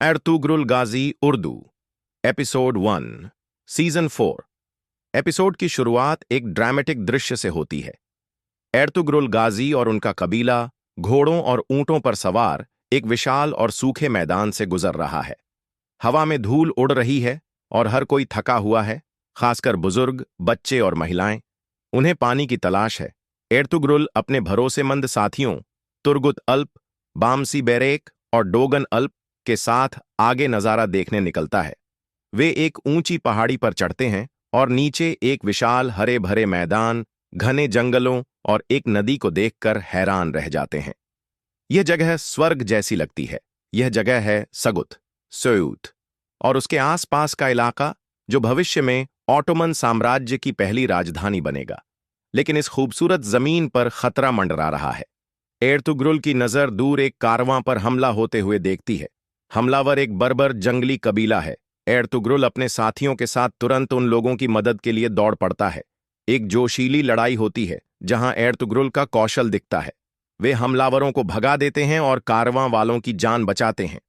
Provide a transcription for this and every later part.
एर्तुग्रुल गाजी Urdu episode 1 season 4। Episode की शुरुआत एक ड्रामेटिक दृश्य से होती है। एर्तुग्रुल गाजी और उनका कबीला घोड़ों और ऊंटों पर सवार एक विशाल और सूखे मैदान से गुजर रहा है। हवा में धूल उड़ रही है और हर कोई थका हुआ है, खासकर बुजुर्ग, बच्चे और महिलाएं। उन्हें पानी की तलाश है। एर्तुग्रुल अपने भरोसेमंद साथियों तुर्गुत अल्प, बामसी बेरेक और डोगन अल्प के साथ आगे नजारा देखने निकलता है। वे एक ऊंची पहाड़ी पर चढ़ते हैं और नीचे एक विशाल हरे भरे मैदान, घने जंगलों और एक नदी को देखकर हैरान रह जाते हैं। यह जगह स्वर्ग जैसी लगती है। यह जगह है सगुत, सोयूत और उसके आसपास का इलाका, जो भविष्य में ऑटोमन साम्राज्य की पहली राजधानी बनेगा। लेकिन इस खूबसूरत जमीन पर खतरा मंडरा रहा है। एर्तुग्रुल की नजर दूर एक कारवां पर हमला होते हुए देखती है। हमलावर एक बर्बर जंगली कबीला है। एर्तुग्रुल अपने साथियों के साथ तुरंत उन लोगों की मदद के लिए दौड़ पड़ता है। एक जोशीली लड़ाई होती है जहां एर्तुग्रुल का कौशल दिखता है। वे हमलावरों को भगा देते हैं और कारवां वालों की जान बचाते हैं।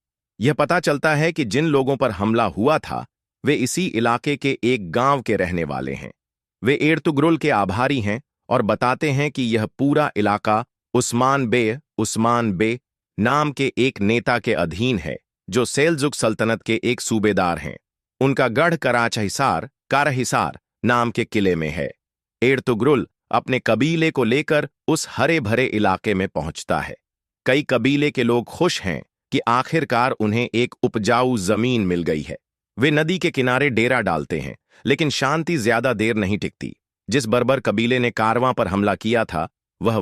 यह पता चलता है कि जिन लोगों पर हमला हुआ था वे इसी इलाके के एक गांव के रहने वाले हैं। वे एर्तुग्रुल के आभारी हैं और बताते हैं कि यह पूरा इलाका उस्मान बे नाम के एक नेता के अधीन है, जो सेल्जुक सल्तनत के एक सूबेदार हैं। उनका गढ़ कारहिसार नाम के किले में है। एर्तुग्रुल अपने कबीले को लेकर उस हरे भरे इलाके में पहुंचता है। कई कबीले के लोग खुश हैं कि आखिरकार उन्हें एक उपजाऊ जमीन मिल गई है। वे नदी के किनारे डेरा डालते हैं, लेकिन शांति ज्यादा देर नहीं टिकती। जिस बर्बर कबीले ने कारवां पर हमला किया था वह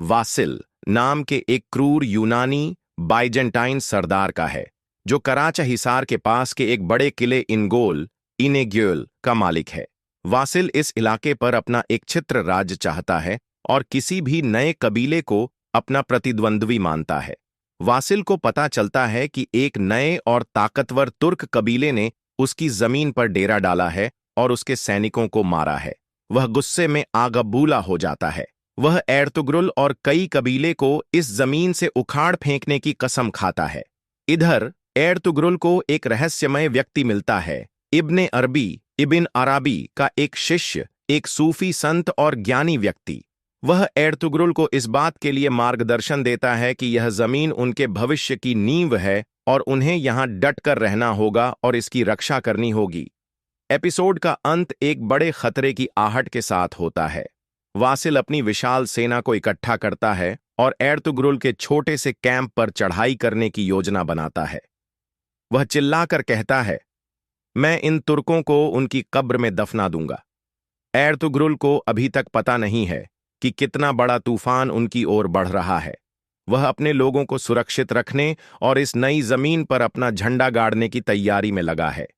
वासिल नाम के एक क्रूर यूनानी बाइजेंटाइन सरदार का है, जो कराचा हिसार के पास के एक बड़े किले इनेग्योल का मालिक है। वासिल इस इलाके पर अपना एक छित्र राज्य चाहता है और किसी भी नए कबीले को अपना प्रतिद्वंद्वी मानता है। वासिल को पता चलता है कि एक नए और ताकतवर तुर्क कबीले ने उसकी जमीन पर डेरा डाला है और उसके सैनिकों को मारा है। वह गुस्से में आगबूला हो जाता है। वह एर्तुग्रुल और कई कबीले को इस जमीन से उखाड़ फेंकने की कसम खाता है। इधर एर्तुग्रुल को एक रहस्यमय व्यक्ति मिलता है, इब्न अराबी का एक शिष्य, एक सूफी संत और ज्ञानी व्यक्ति। वह एर्तुग्रुल को इस बात के लिए मार्गदर्शन देता है कि यह जमीन उनके भविष्य की नींव है और उन्हें यहां डटकर रहना होगा और इसकी रक्षा करनी होगी। एपिसोड का अंत एक बड़े खतरे की आहट के साथ होता है। वासिल अपनी विशाल सेना को इकट्ठा करता है और एर्तुग्रुल के छोटे से कैंप पर चढ़ाई करने की योजना बनाता है। वह चिल्लाकर कहता है, मैं इन तुर्कों को उनकी कब्र में दफना दूंगा। एर्तुग्रुल को अभी तक पता नहीं है कि कितना बड़ा तूफान उनकी ओर बढ़ रहा है। वह अपने लोगों को सुरक्षित रखने और इस नई जमीन पर अपना झंडा गाड़ने की तैयारी में लगा है।